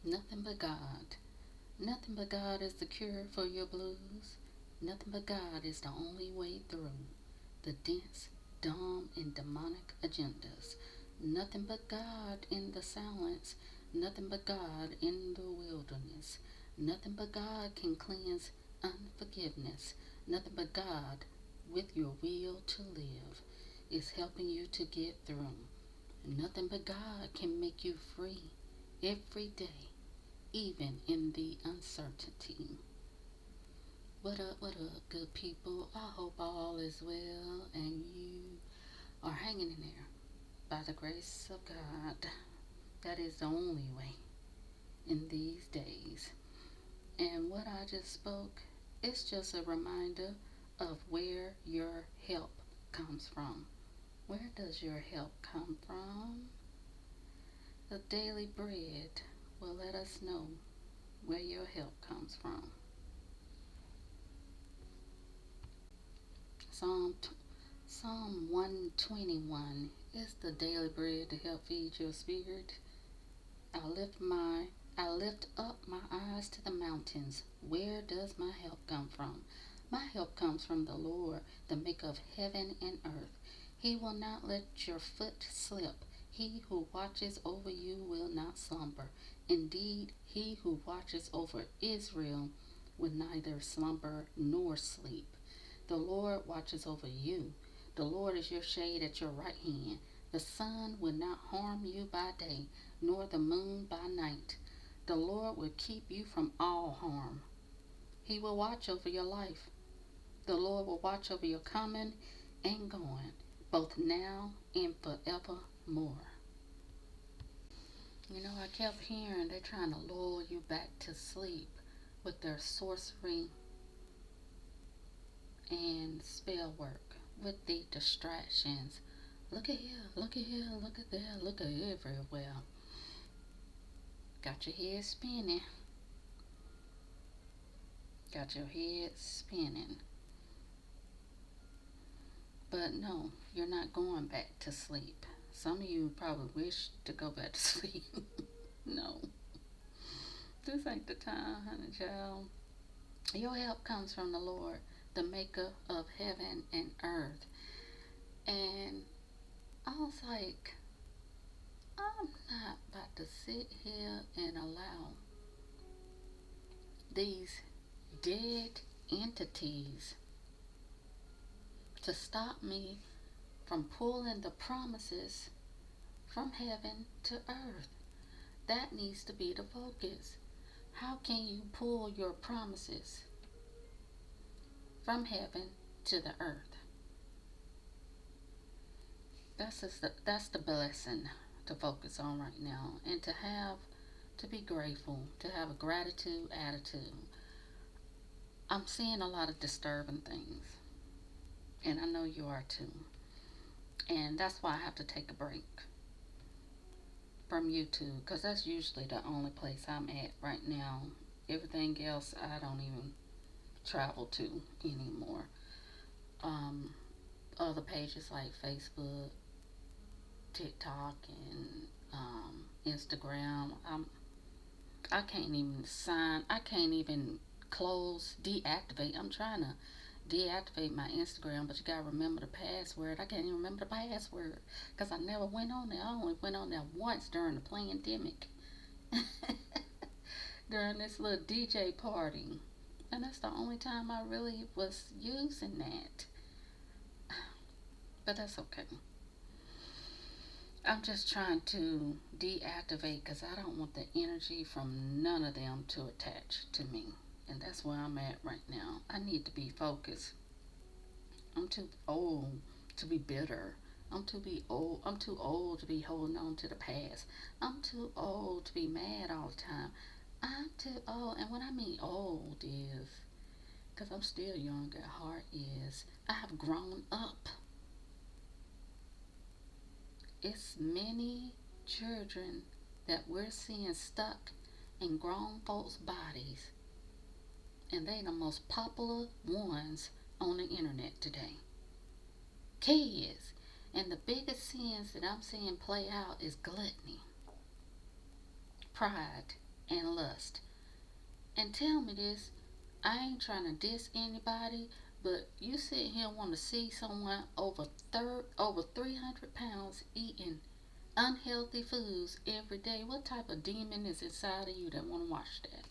Nothing but God. Nothing but God is the cure for your blues. Nothing but God is the only way through the dense, dumb, and demonic agendas. Nothing but God in the silence. Nothing but God in the wilderness. Nothing but God can cleanse unforgiveness. Nothing but God, with your will to live, is helping you to get through. Nothing but God can make you free every day, even in the uncertainty. What up, good people? I hope all is well and you are hanging in there by the grace of God. That is the only way in these days. And what I just spoke is just a reminder of where your help comes from. Where does your help come from? The daily bread will let us know where your help comes from. Psalm Psalm 121 is the daily bread to help feed your spirit. I lift my I lift up my eyes to the mountains. Where does my help come from? My help comes from the Lord, the maker of heaven and earth. He will not let your foot slip. He who watches over you will not slumber. Indeed, he who watches over Israel will neither slumber nor sleep. The Lord watches over you. The Lord is your shade at your right hand. The sun will not harm you by day, nor the moon by night. The Lord will keep you from all harm. He will watch over your life. The Lord will watch over your coming and going, both now and forevermore. You know, I kept hearing they're trying to lull you back to sleep with their sorcery and spell work, with the distractions. Look at here, look at here, look at there, look at everywhere. Got your head spinning. Got your head spinning. But no, you're not going back to sleep. Some of you probably wish to go back to sleep. No, this ain't the time, honey child. Your help comes from the Lord, the maker of heaven and earth. And I was like, I'm not about to sit here and allow these dead entities to stop me from pulling the promises from heaven to earth. That needs to be the focus. How can you pull your promises from heaven to the earth? That's the blessing to focus on right now, and to be grateful, to have a gratitude attitude. I'm seeing a lot of disturbing things, and I know you are too. And that's why I have to take a break from YouTube, because that's usually the only place I'm at right now. Everything else I don't even travel to anymore. Um, Other pages like Facebook, TikTok, and Instagram. I can't even sign. I can't even deactivate. I'm trying to deactivate my Instagram, but you gotta remember the password. I can't even remember the password because I never went on there. I only went on there once during the pandemic, during this little DJ party, and that's the only time I really was using that. But that's okay. I'm just trying to deactivate because I don't want the energy from none of them to attach to me. And that's where I'm at right now. I need to be focused. I'm too old to be bitter. I'm too old to be holding on to the past. I'm too old to be mad all the time. I'm too old. And what I mean old is, because I'm still young at heart, is I have grown up. It's many children that we're seeing stuck in grown folks' bodies, and they the most popular ones on the internet today. Kids. And the biggest sins that I'm seeing play out is gluttony, pride, and lust. And tell me this, I ain't trying to diss anybody, but you sit here and want to see someone over 300 pounds eating unhealthy foods every day. What type of demon is inside of you that want to watch that?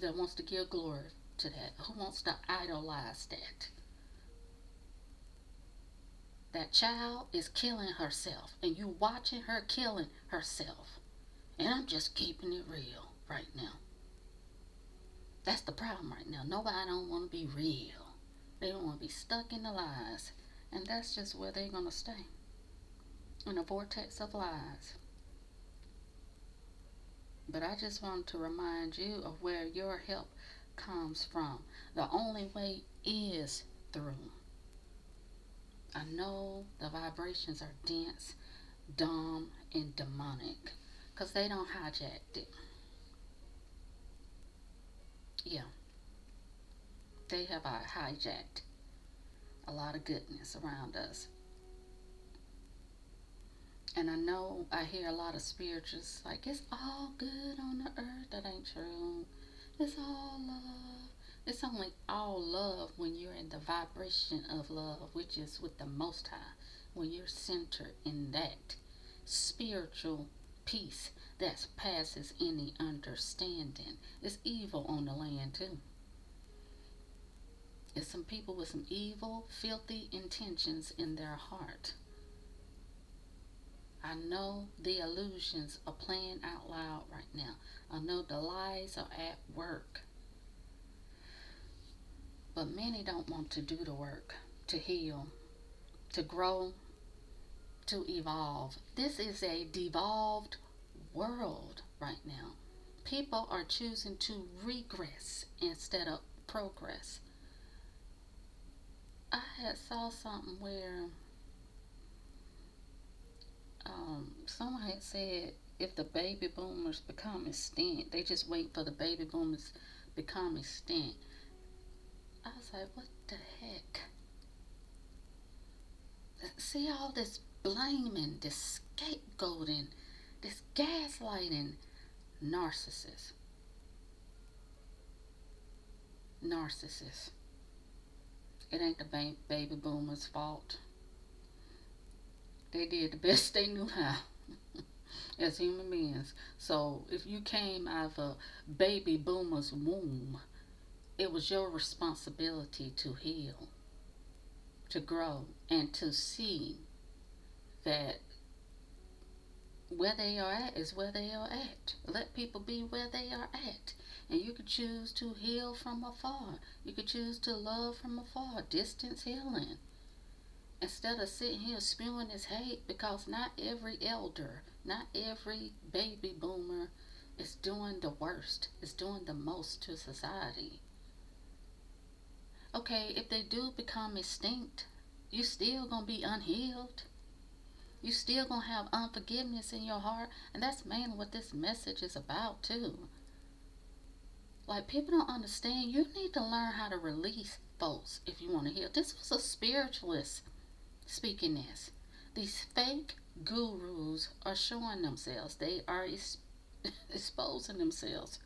That wants to give glory to that? Who wants to idolize that? That child is killing herself, and you watching her killing herself. And I'm just keeping it real right now. That's the problem right now. Nobody don't want to be real. They don't want to be stuck in the lies. And that's just where they're going to stay. In a vortex of lies. But I just wanted to remind you of where your help comes from. The only way is through. I know the vibrations are dense, dumb, and demonic. Because they don't hijack it. Yeah. They have hijacked a lot of goodness around us. And I know I hear a lot of spirituals like, it's all good on the earth. That ain't true. It's all love. It's only all love when you're in the vibration of love, which is with the Most High. When you're centered in that spiritual peace that passes any understanding. It's evil on the land too. It's some people with some evil, filthy intentions in their heart. I know the illusions are playing out loud right now. I know the lies are at work. But many don't want to do the work, to heal, to grow, to evolve. This is a devolved world right now. People are choosing to regress instead of progress. I had saw something where someone had said if the baby boomers become extinct, they just wait for the baby boomers become extinct. I was like, what the heck? See all this blaming, this scapegoating, this gaslighting. Narcissists. It ain't the baby boomers' fault. They did the best they knew how as human beings. So if you came out of a baby boomer's womb, it was your responsibility to heal, to grow, and to see that where they are at is where they are at. Let people be where they are at. And you could choose to heal from afar. You could choose to love from afar. Distance healing. Instead of sitting here spewing this hate, because not every elder, not every baby boomer is doing the worst, is doing the most to society. Okay, if they do become extinct, you still gonna be unhealed. You still gonna have unforgiveness in your heart. And that's mainly what this message is about too. Like, people don't understand. You need to learn how to release folks if you want to heal. This was a spiritualist speaking this. These fake gurus are showing themselves. They are exposing themselves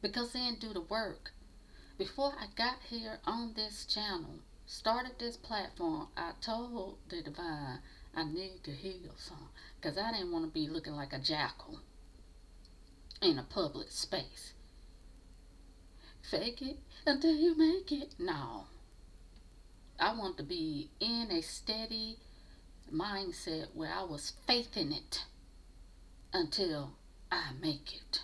because they didn't do the work. Before I got here on this channel, started this platform, I told the divine I need to heal some, because I didn't want to be looking like a jackal in a public space. Fake it until you make it. No. I want to be in a steady mindset where I was faithing it until I make it.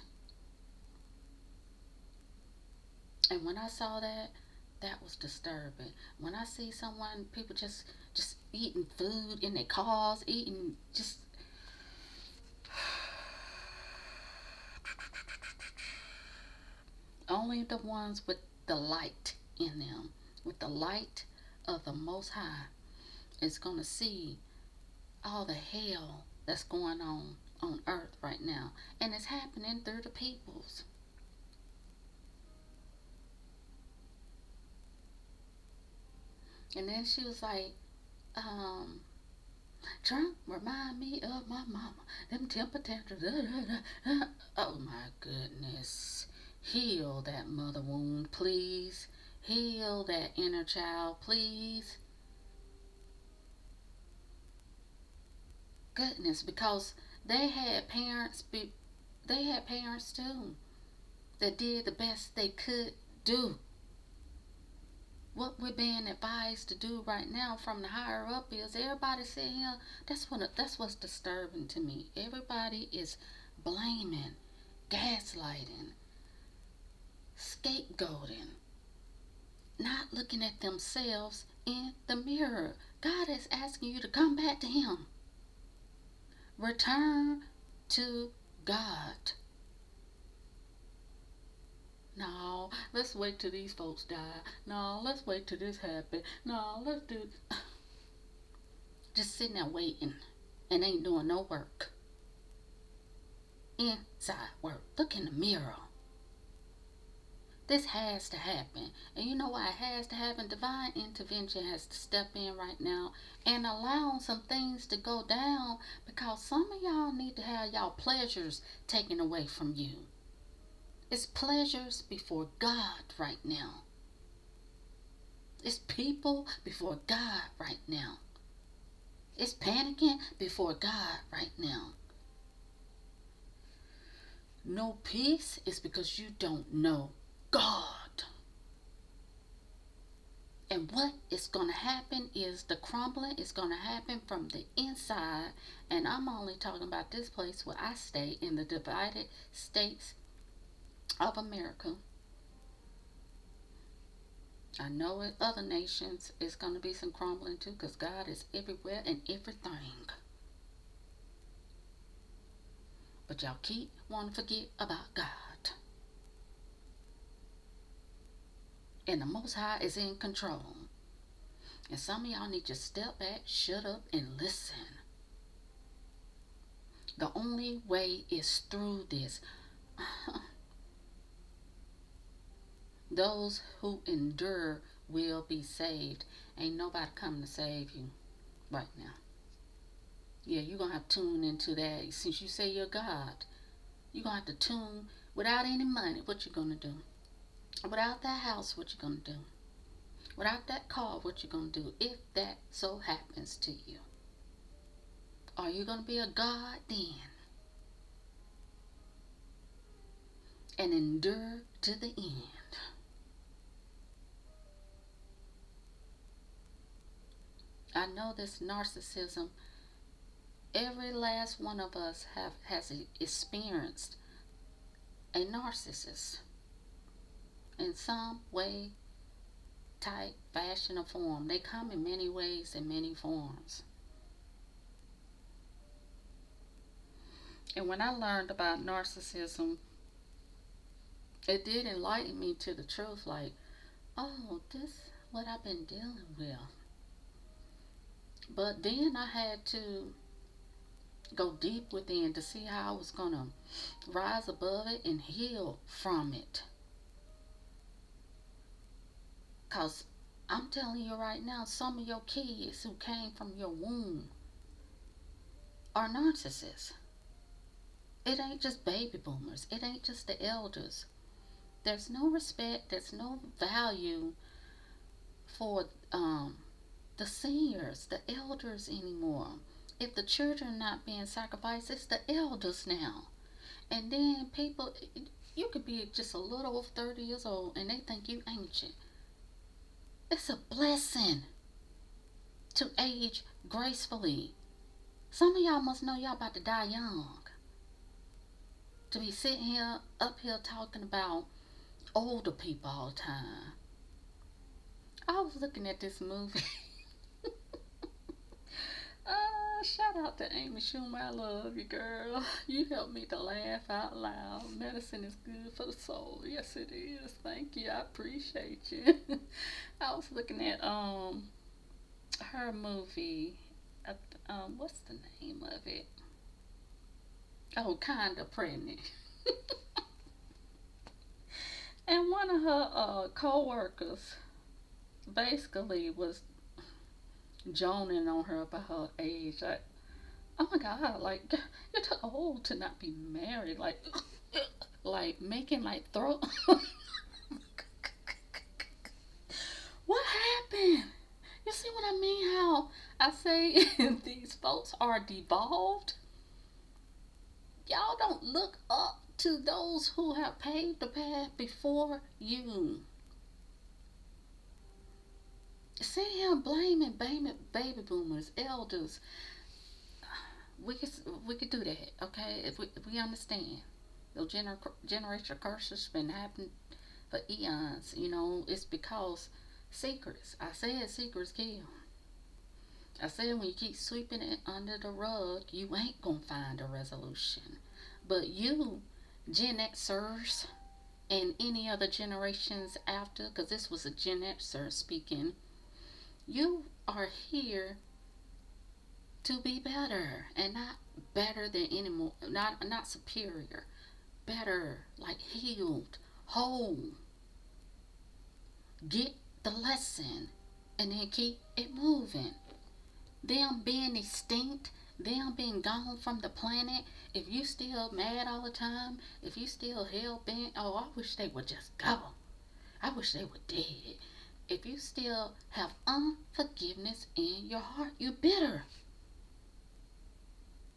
And when I saw that, that was disturbing. When I see someone, people just eating food in their cars, eating just only the ones with the light in them, with the light of the Most High, is going to see all the hell that's going on earth right now. And it's happening through the peoples. And then she was like, Trump remind me of my mama. Them temper tantrums. Oh my goodness. Heal that mother wound, please. Heal that inner child, please. Goodness, because they had parents. They had parents too that did the best they could do. What we're being advised to do right now from the higher up is everybody sitting here. That's what's disturbing to me. Everybody is blaming, gaslighting, scapegoating, not looking at themselves in the mirror. God is asking you to come back to Him. Return to God. No, let's wait till these folks die. No, let's wait till this happens. No, let's do. Just sitting there waiting and ain't doing no work. Inside work. Look in the mirror. This has to happen. And you know why it has to happen? Divine intervention has to step in right now and allow some things to go down, because some of y'all need to have y'all pleasures taken away from you. It's pleasures before God right now. It's people before God right now. It's panicking before God right now. No peace is because you don't know God. And what is going to happen is the crumbling is going to happen from the inside. And I'm only talking about this place where I stay, in the divided states of America. I know in other nations it's going to be some crumbling too, because God is everywhere and everything. But y'all keep wanting to forget about God. And the Most High is in control. And some of y'all need to step back, shut up, and listen. The only way is through this. Those who endure will be saved. Ain't nobody coming to save you right now. Yeah, you're going to have to tune into that. Since you say you're God, you're going to have to tune. Without any money, what you going to do? Without that house, what you going to do? Without that car, what you going to do? If that so happens to you. Are you going to be a God then? And endure to the end. I know this narcissism, every last one of us has experienced a narcissist in some way, type, fashion, or form. They come in many ways and many forms. And when I learned about narcissism, it did enlighten me to the truth, like, oh, this is what I've been dealing with. But then I had to go deep within to see how I was going to rise above it and heal from it. Because I'm telling you right now, some of your kids who came from your womb are narcissists. It ain't just baby boomers. It ain't just the elders. There's no respect. There's no value for the seniors, the elders anymore. If the children are not being sacrificed, it's the elders now. And then people, you could be just a little over 30 years old and they think you ancient. It's a blessing to age gracefully. Some of y'all must know y'all about to die young. To be sitting here, up here talking about older people all the time. I was looking at this movie. Shout out to Amy Schumer. I love you, girl. You helped me to laugh out loud. Medicine is good for the soul. Yes, it is. Thank you. I appreciate you. I was looking at her movie. What's the name of it? Oh, Kinda Pregnant. And one of her co-workers basically was joning on her about her age. Like, oh my God, like, you're too old to not be married. Like, like making like throw. What happened? You see what I mean? How I say these folks are devolved. Y'all don't look up to those who have paved the path before you. See him blaming baby boomers, elders. We could do that, okay? If we understand, those generational curses been happening for eons. It's because secrets. I said secrets kill. I said when you keep sweeping it under the rug, you ain't gonna find a resolution. But you, Gen Xers, and any other generations after, because this was a Gen Xer speaking, you are here to be better, and not better than anymore, not superior, better, like healed, whole. Get the lesson and then keep it moving. Them being extinct, them being gone from the planet, if you still mad all the time, if you still hell bent, oh, I wish they would just go. I wish they were dead. If you still have unforgiveness in your heart, you bitter.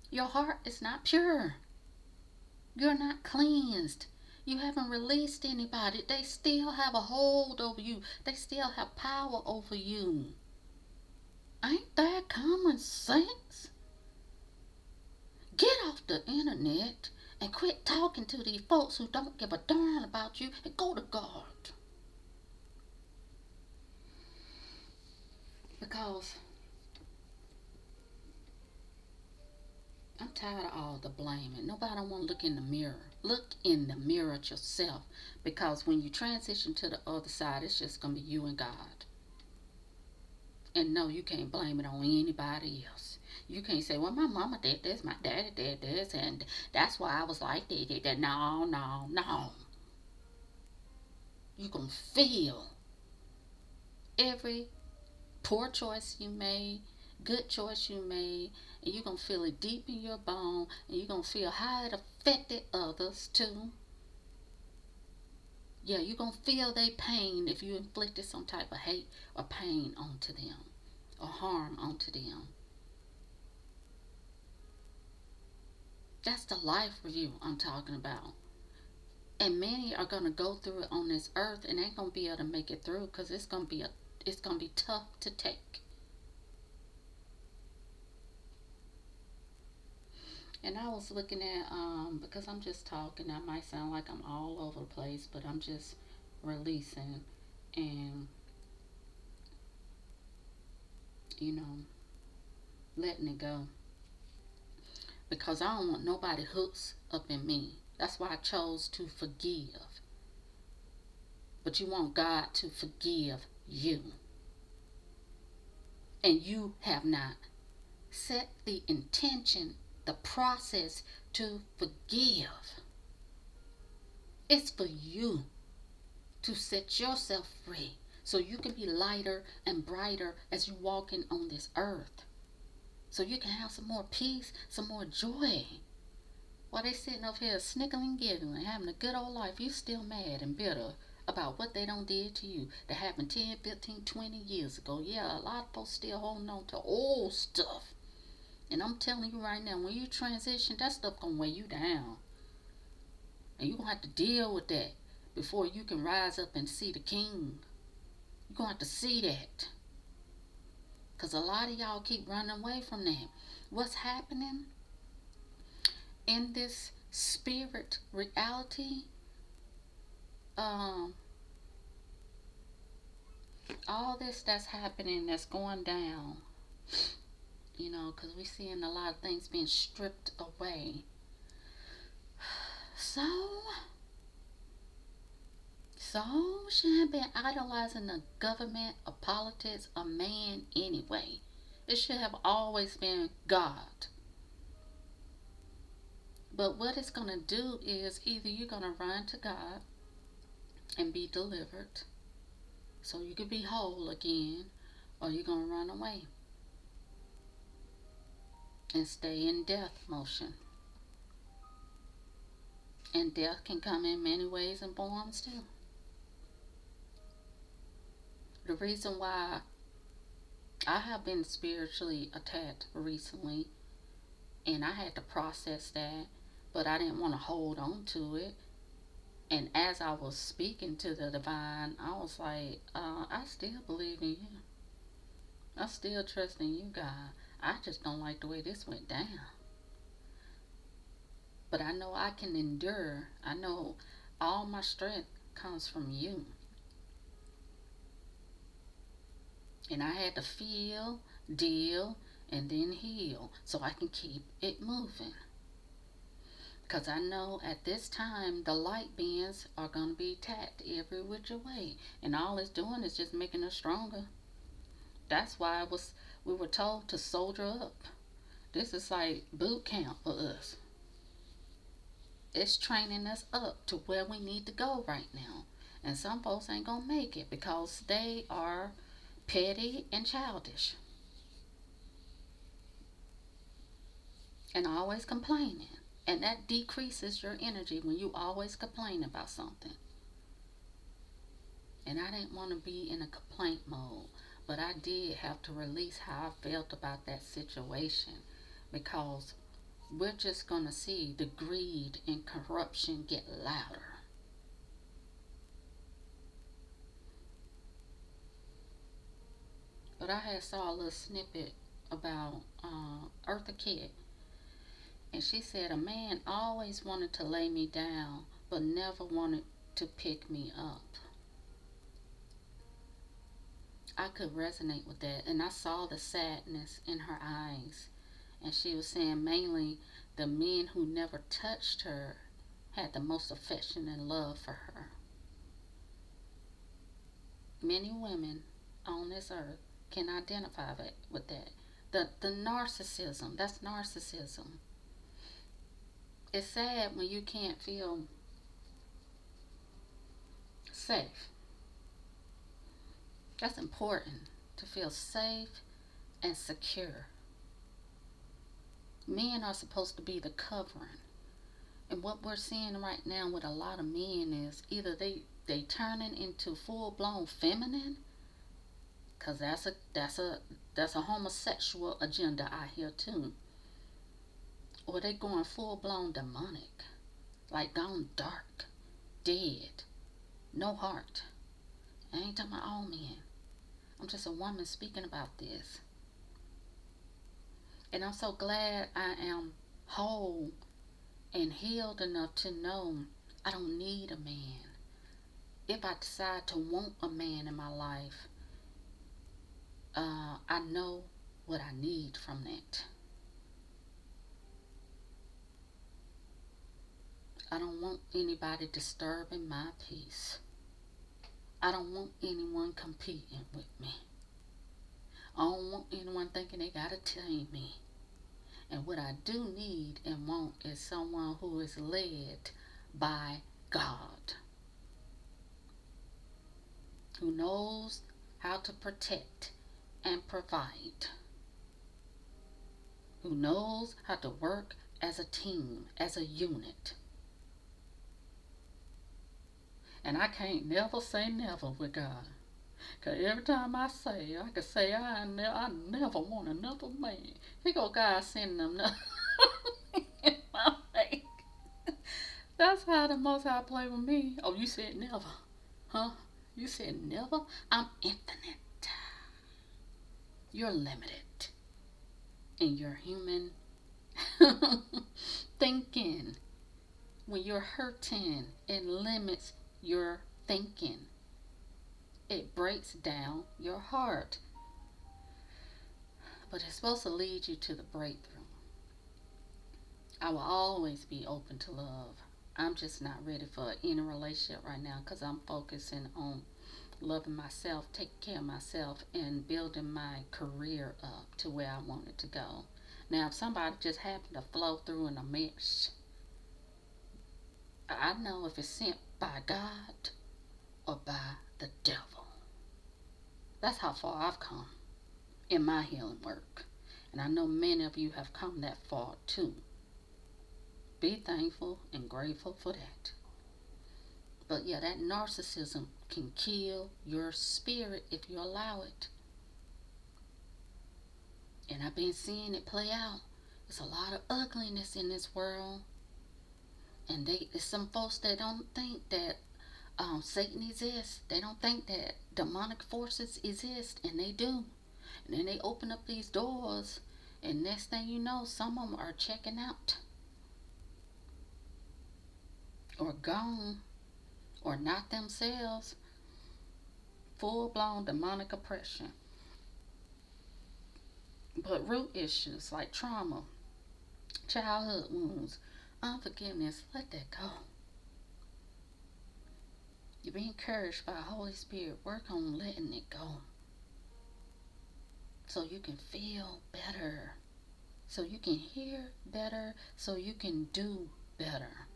Your heart is not pure. You're not cleansed. You haven't released anybody. They still have a hold over you. They still have power over you. Ain't that common sense? Get off the internet and quit talking to these folks who don't give a darn about you and go to God. Because I'm tired of all the blaming. Nobody want to look in the mirror. Look in the mirror at yourself. Because when you transition to the other side, it's just going to be you and God. And no, you can't blame it on anybody else. You can't say, well, my mama did this, my daddy did this, and that's why I was like that. No, no, no. You're going to feel every poor choice you made, good choice you made, and you're going to feel it deep in your bone, and you're going to feel how it affected others too. Yeah, you're going to feel their pain if you inflicted some type of hate or pain onto them or harm onto them. That's the life review I'm talking about. And many are going to go through it on this earth and ain't going to be able to make it through because it's going to be tough to take. And I was looking at, because I'm just talking, I might sound like I'm all over the place, but I'm just releasing and, letting it go. Because I don't want nobody hooks up in me. That's why I chose to forgive. But you want God to forgive you. And you have not set the intention, the process to forgive. It's for you to set yourself free so you can be lighter and brighter as you walking on this earth. So you can have some more peace, some more joy. While they sitting up here snickling, giggling, having a good old life, you still mad and bitter about what they done did to you that happened 10, 15, 20 years ago. Yeah, a lot of folks still holding on to old stuff. And I'm telling you right now, when you transition, that stuff gonna weigh you down. And you're gonna have to deal with that before you can rise up and see the king. You're gonna have to see that. Because a lot of y'all keep running away from that. What's happening in this spirit reality? All this that's happening, that's going down, because we're seeing a lot of things being stripped away. So shouldn't have been idolizing the government or politics or man anyway. It should have always been God. But what it's going to do is either you're going to run to God and be delivered so you can be whole again, or you're going to run away and stay in death motion. And death can come in many ways and forms too. The reason why I have been spiritually attacked recently, and I had to process that, but I didn't want to hold on to it. And as I was speaking to the divine, I was like, I still believe in you. I still trust in you, God. I just don't like the way this went down. But I know I can endure. I know all my strength comes from you. And I had to feel, deal, and then heal so I can keep it moving. Because I know at this time the light beings are going to be attacked every which way. And all it's doing is just making us stronger. That's why we were told to soldier up. This is like boot camp for us. It's training us up to where we need to go right now. And some folks ain't going to make it because they are petty and childish. And always complaining. And that decreases your energy when you always complain about something. And I didn't want to be in a complaint mode. But I did have to release how I felt about that situation. Because we're just going to see the greed and corruption get louder. But I had saw a little snippet about Eartha Kitt. And she said, a man always wanted to lay me down, but never wanted to pick me up. I could resonate with that. And I saw the sadness in her eyes. And she was saying mainly the men who never touched her had the most affection and love for her. Many women on this earth can identify with that. The narcissism, that's narcissism. It's sad when you can't feel safe. That's important, to feel safe and secure. Men are supposed to be the covering. And what we're seeing right now with a lot of men is either they turning into full-blown feminine, because that's a homosexual agenda out here too. Or they going full-blown demonic, like gone dark, dead, no heart. I ain't talking about all men. I'm just a woman speaking about this. And I'm so glad I am whole and healed enough to know I don't need a man. If I decide to want a man in my life, I know what I need from that. I don't want anybody disturbing my peace. I don't want anyone competing with me. I don't want anyone thinking they gotta tame me. And what I do need and want is someone who is led by God, who knows how to protect and provide, who knows how to work as a team, as a unit. And I can't never say never with God. Because every time I can say I never want another man. Here go God sending them in my face. That's how the Most High play with me. Oh, you said never. Huh? You said never? I'm infinite. You're limited in your human thinking. When you're hurting, it limits your thinking. It breaks down your heart. But it's supposed to lead you to the breakthrough. I will always be open to love. I'm just not ready for any relationship right now because I'm focusing on loving myself, taking care of myself, and building my career up to where I want it to go. Now, if somebody just happened to flow through in a mesh, I know if it's sent by God or by the devil. That's how far I've come in my healing work. And I know many of you have come that far too. be thankful and grateful for that. But yeah, that narcissism can kill your spirit if you allow it. And I've been seeing it play out. There's a lot of ugliness in this world. And there's some folks that don't think that Satan exists. They don't think that demonic forces exist, and they do. And then they open up these doors, and next thing you know, some of them are checking out, or gone, or not themselves. Full-blown demonic oppression. But root issues like trauma, childhood wounds, unforgiveness, let that go. You be encouraged by the Holy Spirit. Work on letting it go, so you can feel better, so you can hear better, so you can do better,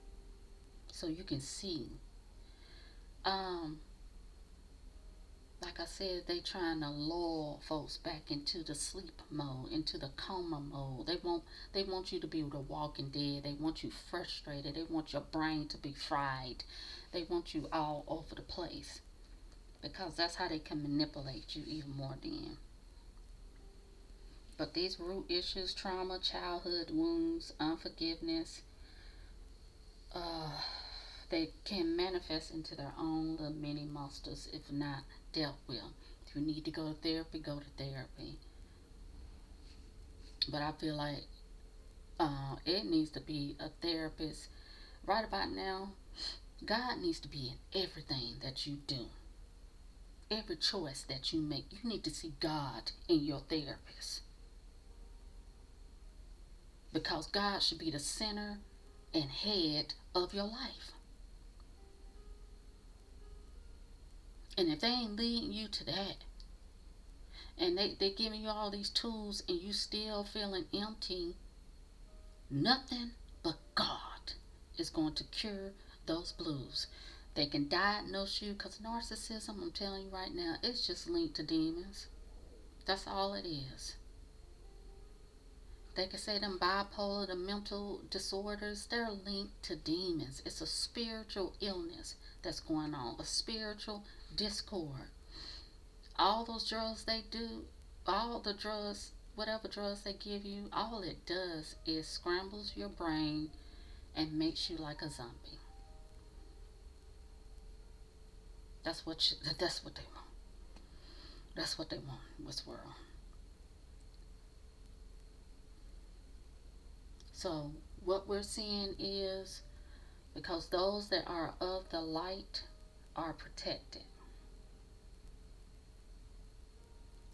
so you can see. Like I said, they trying to lull folks back into the sleep mode, into the coma mode. They want you to be the walking dead. They want you frustrated. They want your brain to be fried. They want you all over the place, because that's how they can manipulate you even more then. But these root issues, trauma, childhood wounds, unforgiveness, they can manifest into their own little mini monsters if not dealt with. If you need to go to therapy, go to therapy. But I feel like it needs to be a therapist. Right about now, God needs to be in everything that you do. Every choice that you make, you need to see God in your therapist. Because God should be the center and head of your life. And if they ain't leading you to that, and they giving you all these tools, and you still feeling empty, nothing but God is going to cure those blues. They can diagnose you, because narcissism, I'm telling you right now, it's just linked to demons. That's all it is. They can say them bipolar, the mental disorders, they're linked to demons. It's a spiritual illness that's going on, a spiritual discord. All those drugs they do, all the drugs, whatever drugs they give you, all it does is scrambles your brain and makes you like a zombie. That's what they want. That's what they want in this world. So what we're seeing is, because those that are of the light are protected.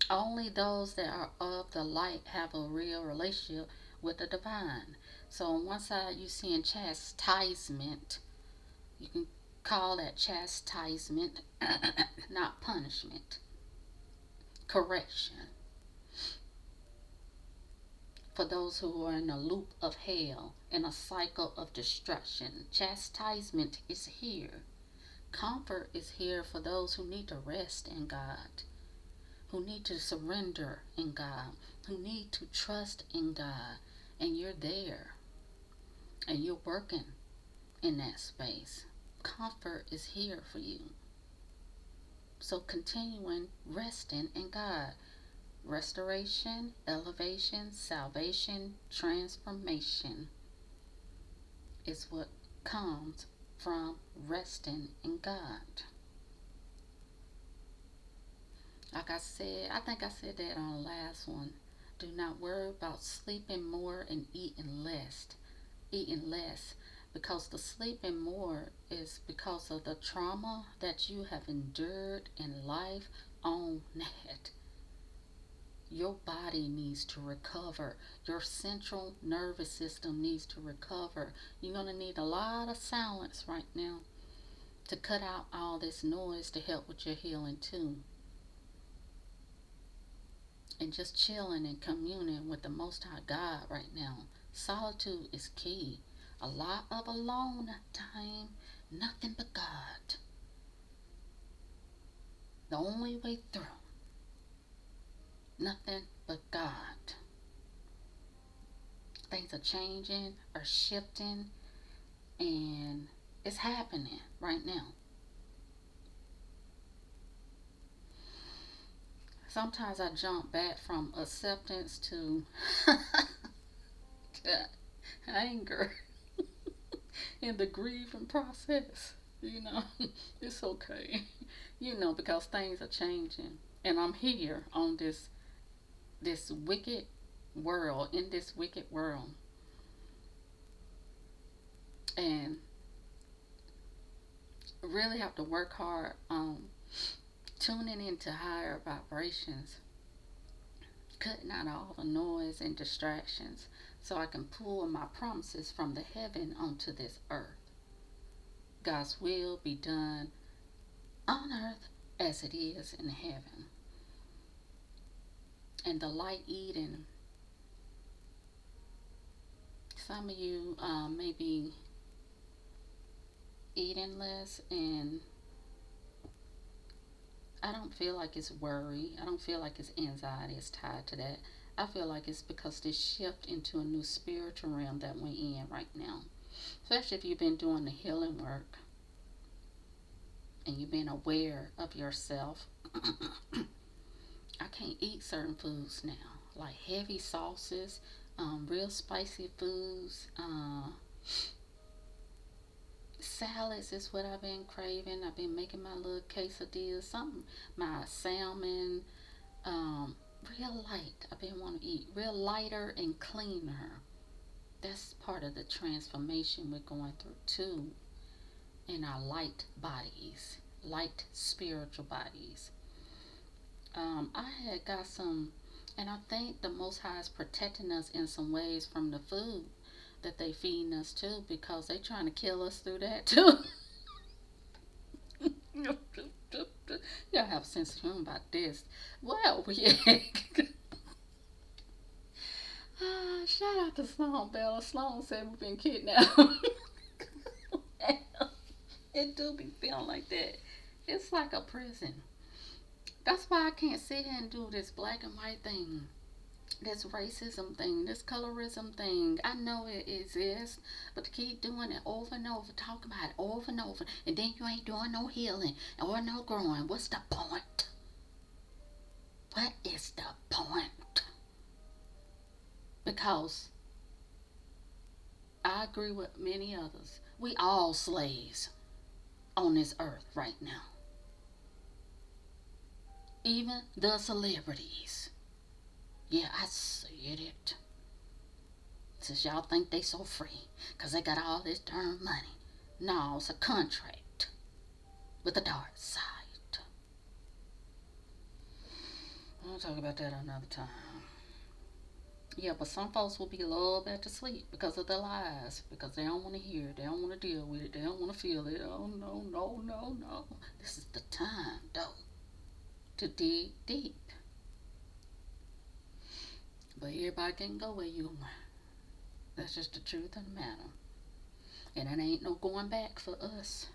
Only those that are of the light have a real relationship with the divine. So on one side you're seeing chastisement. You can call that chastisement, not punishment. Correction. For those who are in a loop of hell, in a cycle of destruction, chastisement is here. Comfort is here for those who need to rest in God, who need to surrender in God, who need to trust in God. And you're there, and you're working in that space. Comfort is here for you. So continuing resting in God. Restoration, elevation, salvation, transformation is what comes from resting in God. Like I said, I think I said that on the last one. Do not worry about sleeping more and eating less. Eating less. Because the sleeping more is because of the trauma that you have endured in life on that. Your body needs to recover. Your central nervous system needs to recover. You're going to need a lot of silence right now to cut out all this noise to help with your healing too. And just chilling and communing with the Most High God right now. Solitude is key. A lot of alone time, nothing but God. The only way through. Nothing but God. Things are changing, are shifting. And it's happening right now. Sometimes I jump back from acceptance to, to anger in the grieving process. You know, it's okay. Because things are changing, and I'm here on this wicked world, in this wicked world, and really have to work hard on tuning into higher vibrations, cutting out all the noise and distractions so I can pull my promises from the heaven onto this earth. God's will be done on earth as it is in heaven. And the light eating, some of you may be eating less, and I don't feel like it's worry. I don't feel like it's anxiety is tied to that. I feel like it's because this shift into a new spiritual realm that we're in right now. Especially if you've been doing the healing work and you've been aware of yourself. I can't eat certain foods now, like heavy sauces, real spicy foods, salads is what I've been craving. I've been making my little quesadillas, something, my salmon, real light. I've been wanting to eat real lighter and cleaner. That's part of the transformation we're going through too, in our light bodies, light spiritual bodies. I had got some, and I think the Most High is protecting us in some ways from the food that they feeding us too, because they trying to kill us through that too. Y'all have a sense of humor about this. Well, yeah. Shout out to Sloan Bella. Sloan said we've been kidnapped. It do be feeling like that. It's like a prison. That's why I can't sit here and do this black and white thing, this racism thing, this colorism thing. I know it exists, but to keep doing it over and over, talk about it over and over, and then you ain't doing no healing or no growing. What's the point? What is the point? Because I agree with many others. We all slaves on this earth right now. Even the celebrities. Yeah, I said it. Since y'all think they so free, because they got all this darn money. No, it's a contract with the dark side. I'll talk about that another time. Yeah, but some folks will be lulled back to sleep because of the lies, because they don't want to hear it, they don't want to deal with it, they don't want to feel it. Oh, no, no, no, no. This is the time, though, to dig deep. But everybody can go where you going. That's just the truth of the matter. And it ain't no going back for us.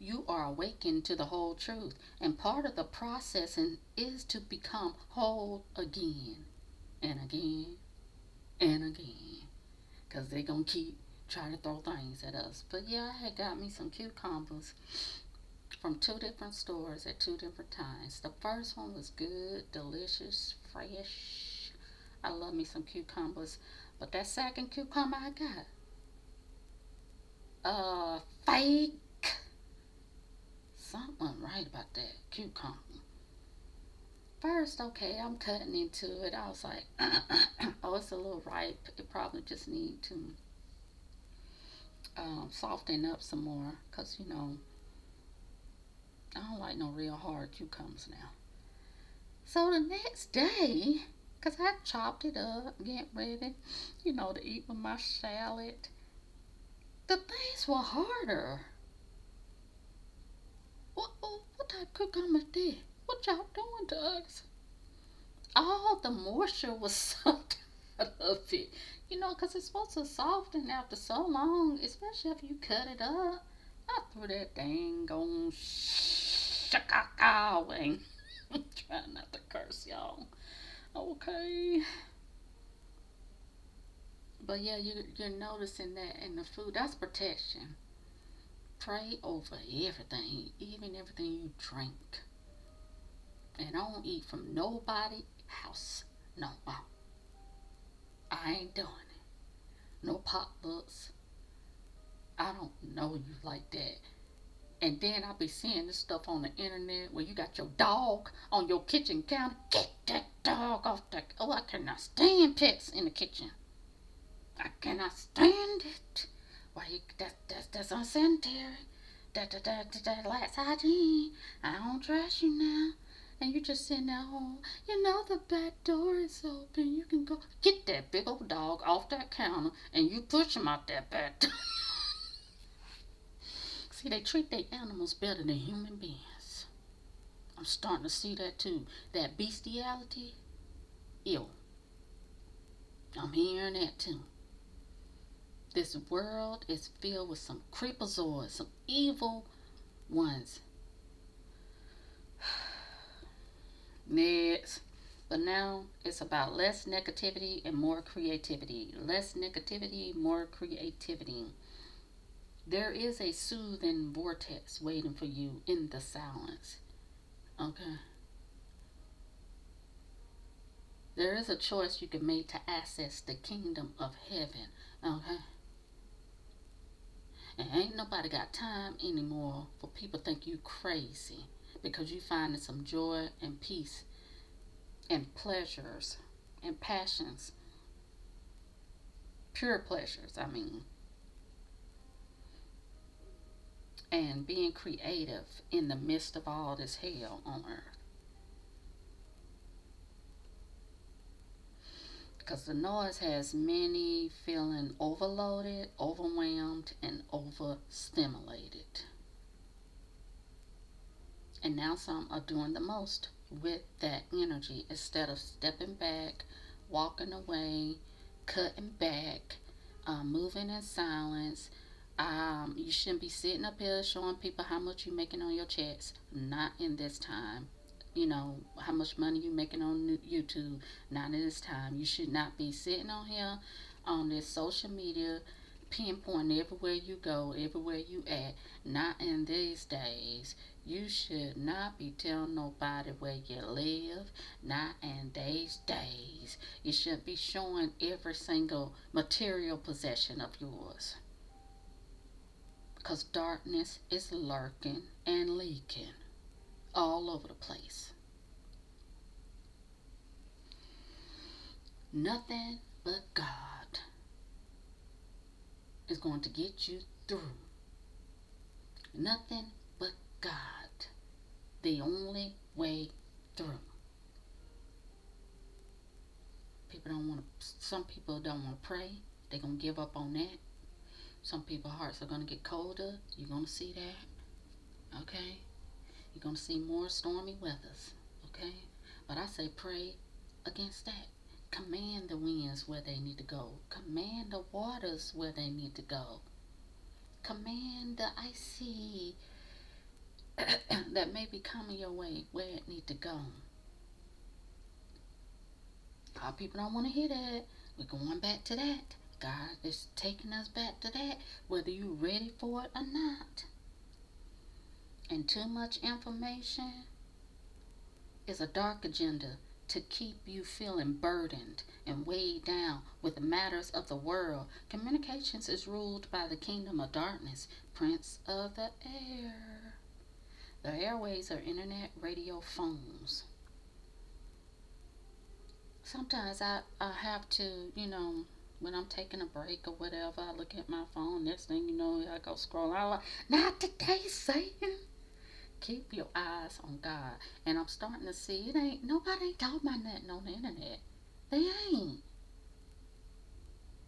You are awakened to the whole truth. And part of the processing is to become whole again. And again. And again. Because they're going to keep trying to throw things at us. But yeah, I had got me some cucumbers from 2 different stores at 2 different times. The first one was good, delicious, fresh. I love me some cucumbers. But that second cucumber I got, fake. Something right about that cucumber. First, okay, I'm cutting into it. I was like, oh, it's a little ripe. It probably just need to soften up some more. Because, I don't like no real hard cucumbers now. So the next day, because I chopped it up, get ready, to eat with my salad, the things were harder. What type of cucumber is this? What y'all doing to us? All the moisture was sucked out of it. Because it's supposed to soften after so long, especially if you cut it up. I threw that dang on shakaka away. I'm trying not to curse y'all. Okay. But yeah, you're noticing that in the food. That's protection. Pray over everything, even everything you drink. And I don't eat from nobody house no more. I ain't doing it. No potlucks. I don't know you like that. And then I be seeing this stuff on the internet where you got your dog on your kitchen counter. Get that dog off the. Oh, I cannot stand pets in the kitchen. I cannot stand it. Why you that's unsanitary. That last hygiene. I don't trust you now. And you just sitting at home. You know the back door is open. You can go get that big old dog off that counter and you push him out that back door. See, they treat their animals better than human beings. I'm starting to see that too. That bestiality, ew. I'm hearing that too. This world is filled with some creepazoids, some evil ones. Next. But now it's about less negativity and more creativity. Less negativity, more creativity. There is a soothing vortex waiting for you in the silence. Okay? There is a choice you can make to access the kingdom of heaven. Okay? And ain't nobody got time anymore for people think you crazy because you finding some joy and peace and pleasures and passions. Pure pleasures, I mean. And being creative in the midst of all this hell on earth. Because the noise has many feeling overloaded, overwhelmed, and overstimulated. And now some are doing the most with that energy instead of stepping back, walking away, cutting back, moving in silence. You shouldn't be sitting up here showing people how much you're making on your checks. Not in this time. You know, how much money you're making on YouTube. Not in this time. You should not be sitting on here on this social media pinpointing everywhere you go, everywhere you at. Not in these days. You should not be telling nobody where you live. Not in these days. You shouldn't be showing every single material possession of yours. Because darkness is lurking and leaking all over the place. Nothing but God is going to get you through. Nothing but God. The only way through. Some people don't want to pray. They're going to give up on that. Some people's hearts are going to get colder. You're going to see that. Okay? You're going to see more stormy weathers. Okay? But I say pray against that. Command the winds where they need to go. Command the waters where they need to go. Command the icy that may be coming your way where it need to go. A lot of people don't want to hear that. We're going back to that. God is taking us back to that, whether you're ready for it or not. And too much information is a dark agenda to keep you feeling burdened and weighed down with the matters of the world. Communications is ruled by the kingdom of darkness, prince of the air. The airways are internet, radio, phones. Sometimes I have to, when I'm taking a break or whatever, I look at my phone. Next thing you know, I go scroll. I'm like, not today, Satan. Keep your eyes on God. And I'm starting to see nobody ain't talking about nothing on the internet. They ain't.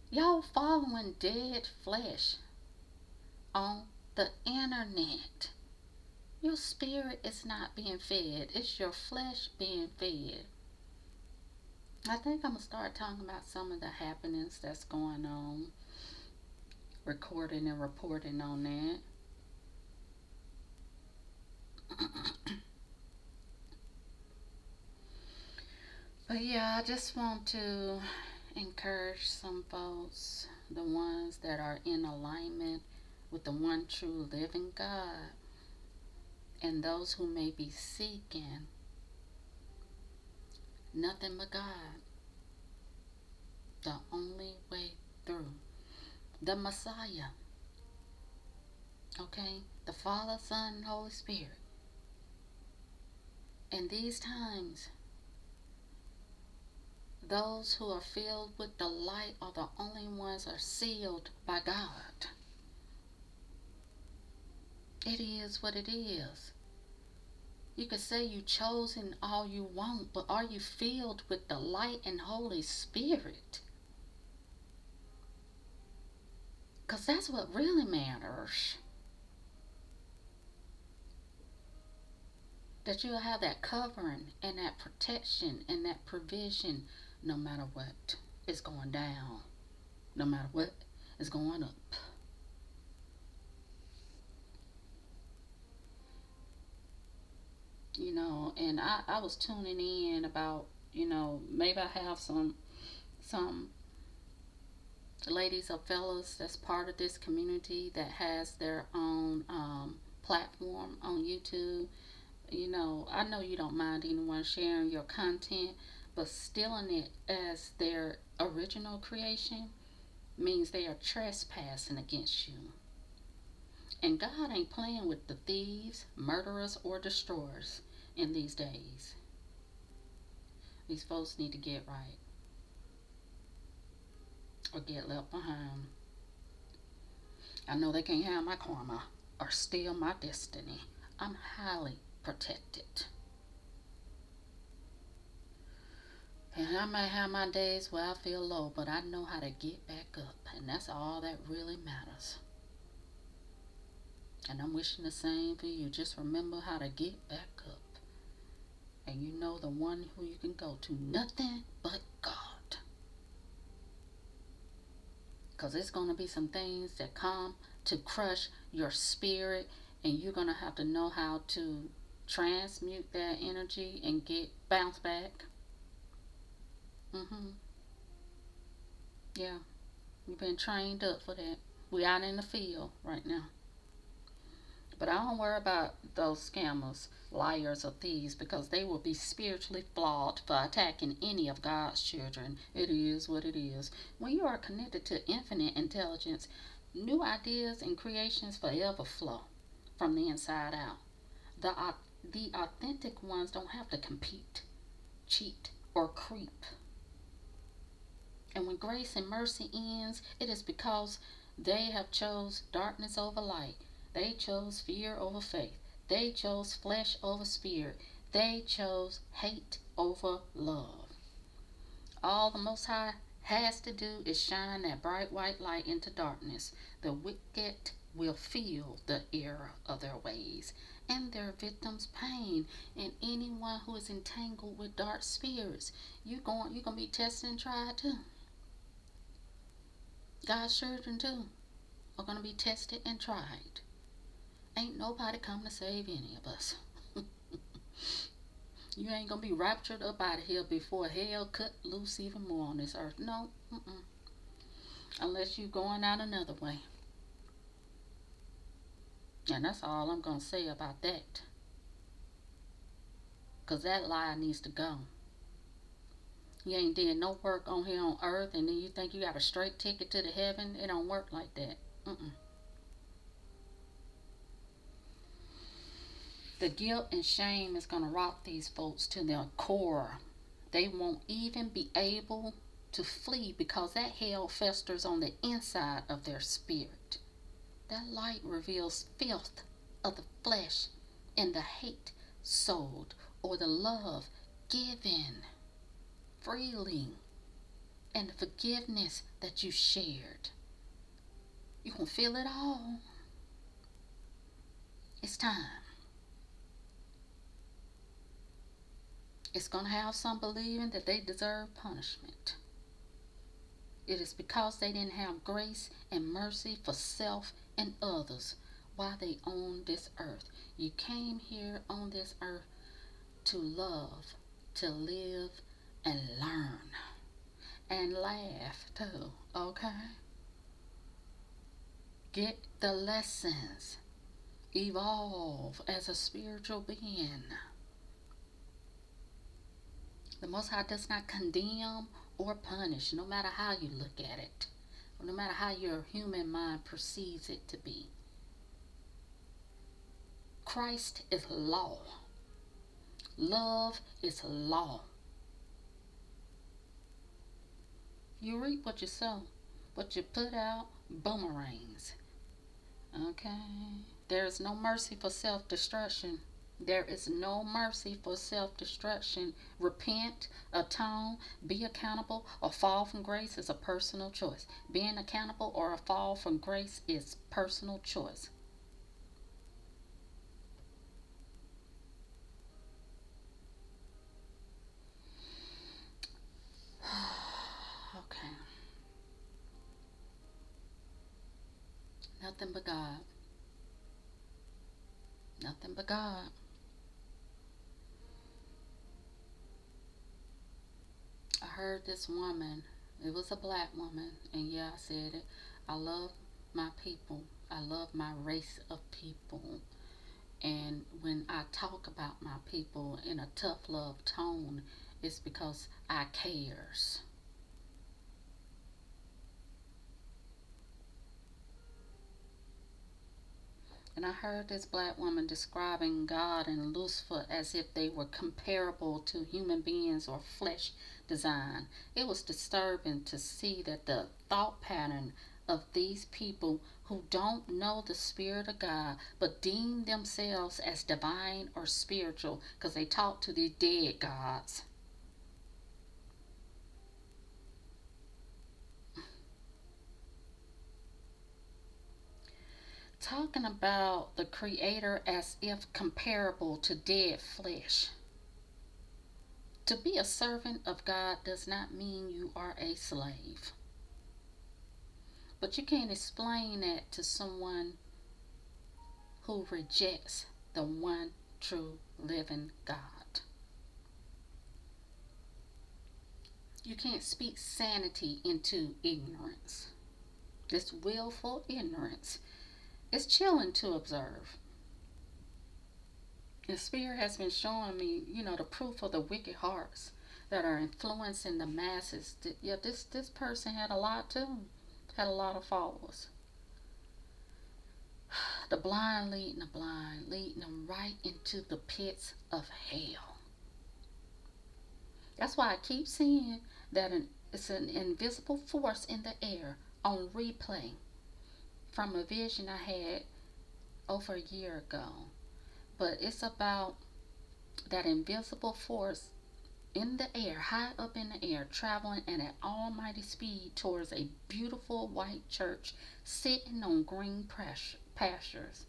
Y'all following dead flesh on the internet. Your spirit is not being fed. It's your flesh being fed. I think I'm going to start talking about some of the happenings that's going on. Recording and reporting on that. But yeah, I just want to encourage some folks, the ones that are in alignment with the one true living God, and those who may be seeking nothing but God, the only way through, the Messiah, okay? The Father, Son, and Holy Spirit. In these times, those who are filled with the light are the only ones are sealed by God. It is what it is. You could say you chosen all you want, but are you filled with the light and Holy Spirit? Because that's what really matters. That you'll have that covering and that protection and that provision no matter what is going down, no matter what is going up. You know, and I was tuning in about, you know, maybe I have some ladies or fellas that's part of this community that has their own platform on YouTube. You know, I know you don't mind anyone sharing your content, but stealing it as their original creation means they are trespassing against you. And God ain't playing with the thieves, murderers, or destroyers in these days. These folks need to get right or get left behind. I know they can't have my karma or steal my destiny. I'm highly protected. And I may have my days where I feel low, but I know how to get back up. And that's all that really matters. And I'm wishing the same for you. Just remember how to get back up. And you know the one who you can go to. Nothing but God. Because it's going to be some things that come to crush your spirit. And you're going to have to know how to transmute that energy and bounce back. Yeah. You've been trained up for that. We're out in the field right now. But I don't worry about those scammers, liars, or thieves, because they will be spiritually flawed for attacking any of God's children. It is what it is. When you are connected to infinite intelligence, new ideas and creations forever flow from the inside out. The authentic ones don't have to compete, cheat, or creep. And when grace and mercy ends, it is because they have chose darkness over light. They chose fear over faith. They chose flesh over spirit. They chose hate over love. All the Most High has to do is shine that bright white light into darkness. The wicked will feel the error of their ways and their victims' pain. And anyone who is entangled with dark spirits, you're gonna be tested and tried too. God's children too are gonna be tested and tried. Ain't nobody come to save any of us. You ain't gonna be raptured up out of here before hell cut loose even more on this earth. No, unless you going out another way. And that's all I'm gonna say about that. Because that lie needs to go. You ain't did no work on here on earth, and then you think you got a straight ticket to the heaven. It don't work like that. The guilt and shame is going to rock these folks to their core. They won't even be able to flee because that hell festers on the inside of their spirit. That light reveals filth of the flesh and the hate sold or the love given freely and the forgiveness that you shared. You can feel it all. It's time. It's going to have some believing that they deserve punishment. It is because they didn't have grace and mercy for self and others while they own this earth. You came here on this earth to love, to live, and learn. and laugh too, okay? Get the lessons. Evolve as a spiritual being. The Most High does not condemn or punish, no matter how you look at it, or no matter how your human mind perceives it to be. Christ is law. Love is law. You reap what you sow. What you put out, boomerangs. Okay? There is no mercy for self-destruction. There is no mercy for self-destruction. Repent, atone, be accountable, or fall from grace is a personal choice. Being accountable or a fall from grace is personal choice. Okay. Nothing but God. Nothing but God. I heard this woman, it was a black woman, and yeah, I said it. I love my people. I love my race of people. And when I talk about my people in a tough love tone, it's because I cares. And I heard this black woman describing God and Lucifer as if they were comparable to human beings or flesh design. It was disturbing to see that the thought pattern of these people who don't know the Spirit of God but deem themselves as divine or spiritual because they talk to these dead gods. Talking about the Creator as if comparable to dead flesh. To be a servant of God does not mean you are a slave. But you can't explain that to someone who rejects the one true living God. You can't speak sanity into ignorance. This willful ignorance is chilling to observe. The Spirit has been showing me, the proof of the wicked hearts that are influencing the masses. Yeah, this person had a lot too. Had a lot of followers. The blind leading the blind, leading them right into the pits of hell. That's why I keep seeing that it's an invisible force in the air on replay from a vision I had over a year ago. But it's about that invisible force in the air, high up in the air, traveling at an almighty speed towards a beautiful white church sitting on green pastures.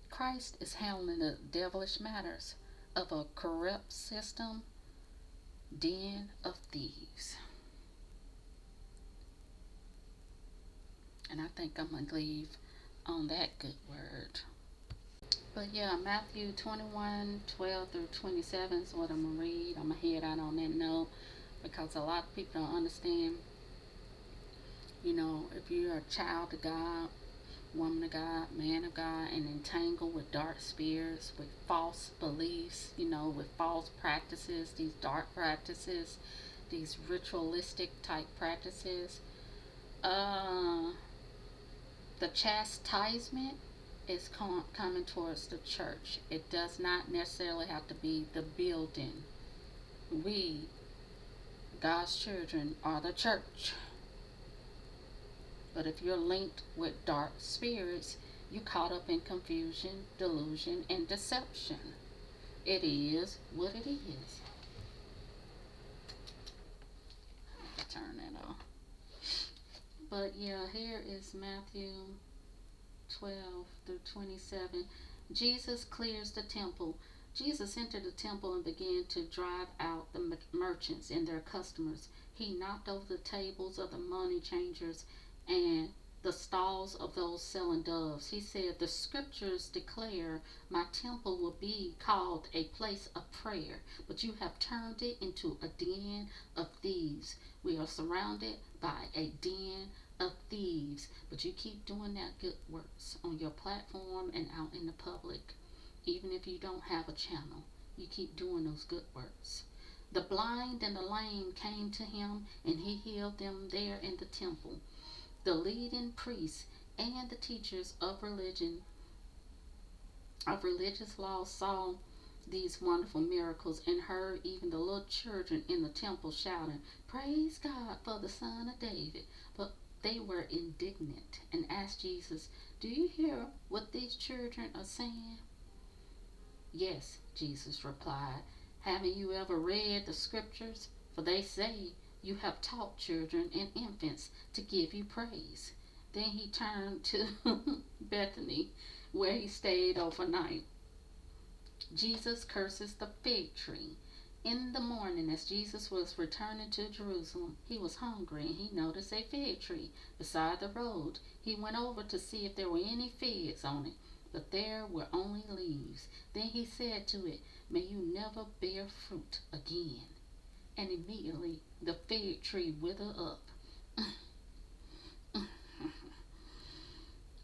Christ is handling the devilish matters of a corrupt system, den of thieves. And I think I'm going to leave on that good word. But yeah, Matthew 21:12 through 27 is what I'm going to read. I'm going to head out on that note because a lot of people don't understand. If you're a child of God, woman of God, man of God, and entangled with dark spirits, with false beliefs, with false practices, these dark practices, these ritualistic type practices, the chastisement is coming towards the church. It does not necessarily have to be the building. We, God's children, are the church. But if you're linked with dark spirits, you're caught up in confusion, delusion, and deception. It is what it is. I have to turn that off. But yeah, here is Matthew 12 through 27. Jesus clears the temple. Jesus entered the temple and began to drive out the merchants and their customers. He knocked over the tables of the money changers and the stalls of those selling doves. He said, the scriptures declare my temple will be called a place of prayer, but you have turned it into a den of thieves. We are surrounded by a den of thieves, but you keep doing that good works on your platform and out in the public. Even if you don't have a channel, you keep doing those good works. The blind and the lame came to him, and he healed them there in the temple. The leading priests and the teachers of religious law saw these wonderful miracles and heard even the little children in the temple shouting, "Praise God for the Son of David." But they were indignant and asked Jesus, "Do you hear what these children are saying?" "Yes," Jesus replied. "Haven't you ever read the scriptures? For they say you have taught children and infants to give you praise." Then he turned to Bethany, where he stayed overnight. Jesus curses the fig tree. In the morning, as Jesus was returning to Jerusalem, he was hungry and he noticed a fig tree beside the road. He went over to see if there were any figs on it, but there were only leaves. Then he said to it, "May you never bear fruit again." And immediately the fig tree withered up.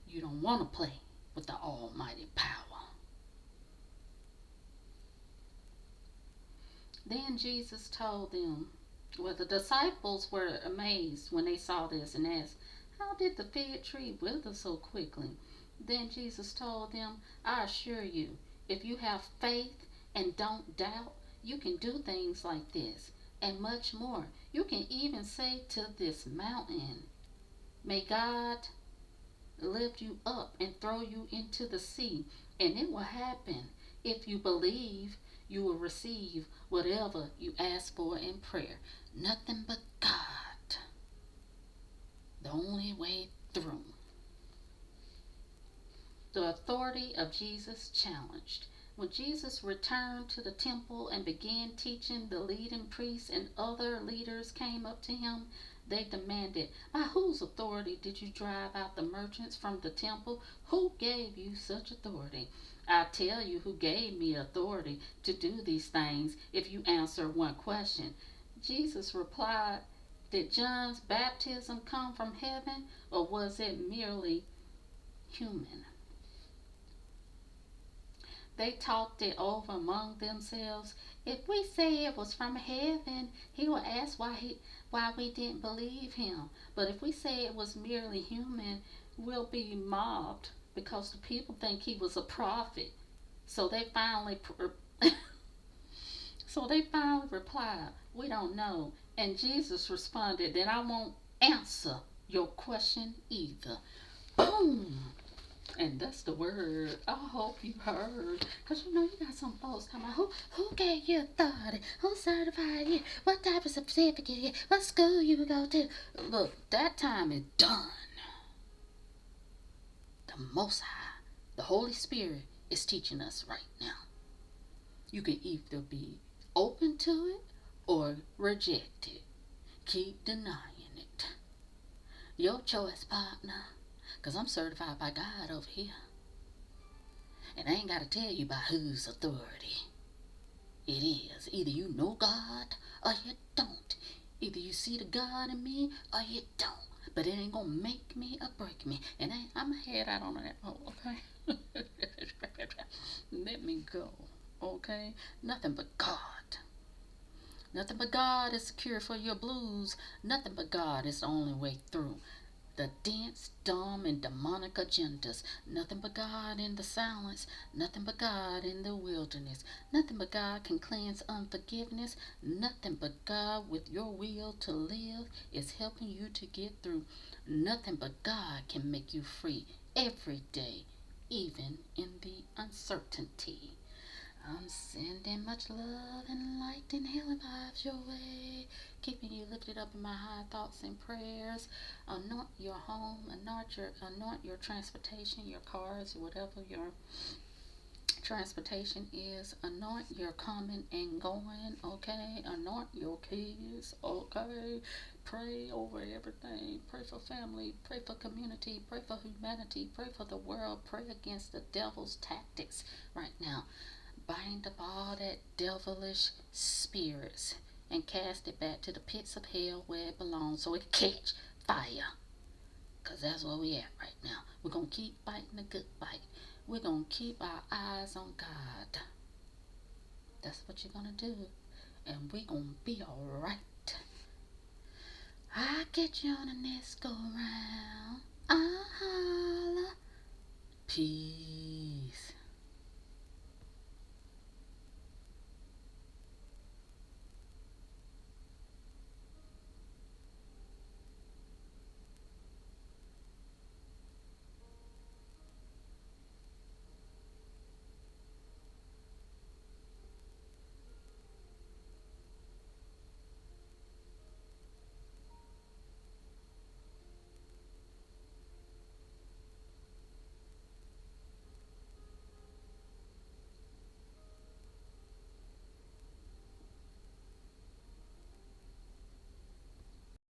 You don't want to play with the almighty power. Then Jesus told them, well, the disciples were amazed when they saw this and asked, "How did the fig tree wither so quickly?" Then Jesus told them, "I assure you, if you have faith and don't doubt, you can do things like this and much more. You can even say to this mountain, 'May God lift you up and throw you into the sea,' and it will happen. If you believe, you will receive whatever you ask for in prayer." Nothing but God. The only way through. The authority of Jesus challenged. When Jesus returned to the temple and began teaching, the leading priests and other leaders came up to him. They demanded, "By whose authority did you drive out the merchants from the temple? Who gave you such authority?" "I tell you who gave me authority to do these things if you answer one question." Jesus replied, "Did John's baptism come from heaven, or was it merely human?" They talked it over among themselves. "If we say it was from heaven, he will ask why we didn't believe him. But if we say it was merely human, we'll be mobbed because the people think he was a prophet." So they finally replied, "We don't know." And Jesus responded, "Then I won't answer your question either." Boom! And that's the word. I hope you heard. Because you got some folks talking about, who gave you authority? Who certified you? What type of certificate you? What school you go to? Look, that time is done. The Most High, the Holy Spirit, is teaching us right now. You can either be open to it or reject it. Keep denying it. Your choice, partner. Because I'm certified by God over here. And I ain't got to tell you by whose authority it is. Either you know God or you don't. Either you see the God in me or you don't. But it ain't going to make me or break me. And I'm going to head out on that. Okay? Let me go. Okay? Nothing but God. Nothing but God is the cure for your blues. Nothing but God is the only way through the dense, dumb, and demonic agendas. Nothing but God in the silence. Nothing but God in the wilderness. Nothing but God can cleanse unforgiveness. Nothing but God with your will to live is helping you to get through. Nothing but God can make you free every day, even in the uncertainty. I'm sending much love and light and healing vibes your way, keeping you lifted up in my high thoughts and prayers. Anoint your home, anoint your transportation, your cars, whatever your transportation is. Anoint your coming and going, okay? Anoint your kids, okay? Pray over everything. Pray for family. Pray for community. Pray for humanity. Pray for the world. Pray against the devil's tactics right now. Bind up all that devilish spirits and cast it back to the pits of hell where it belongs so it can catch fire. Because that's where we at right now. We're going to keep fighting the good fight. We're going to keep our eyes on God. That's what you're going to do. And we're going to be alright. I'll get you on the next go round. I'll holla. Peace.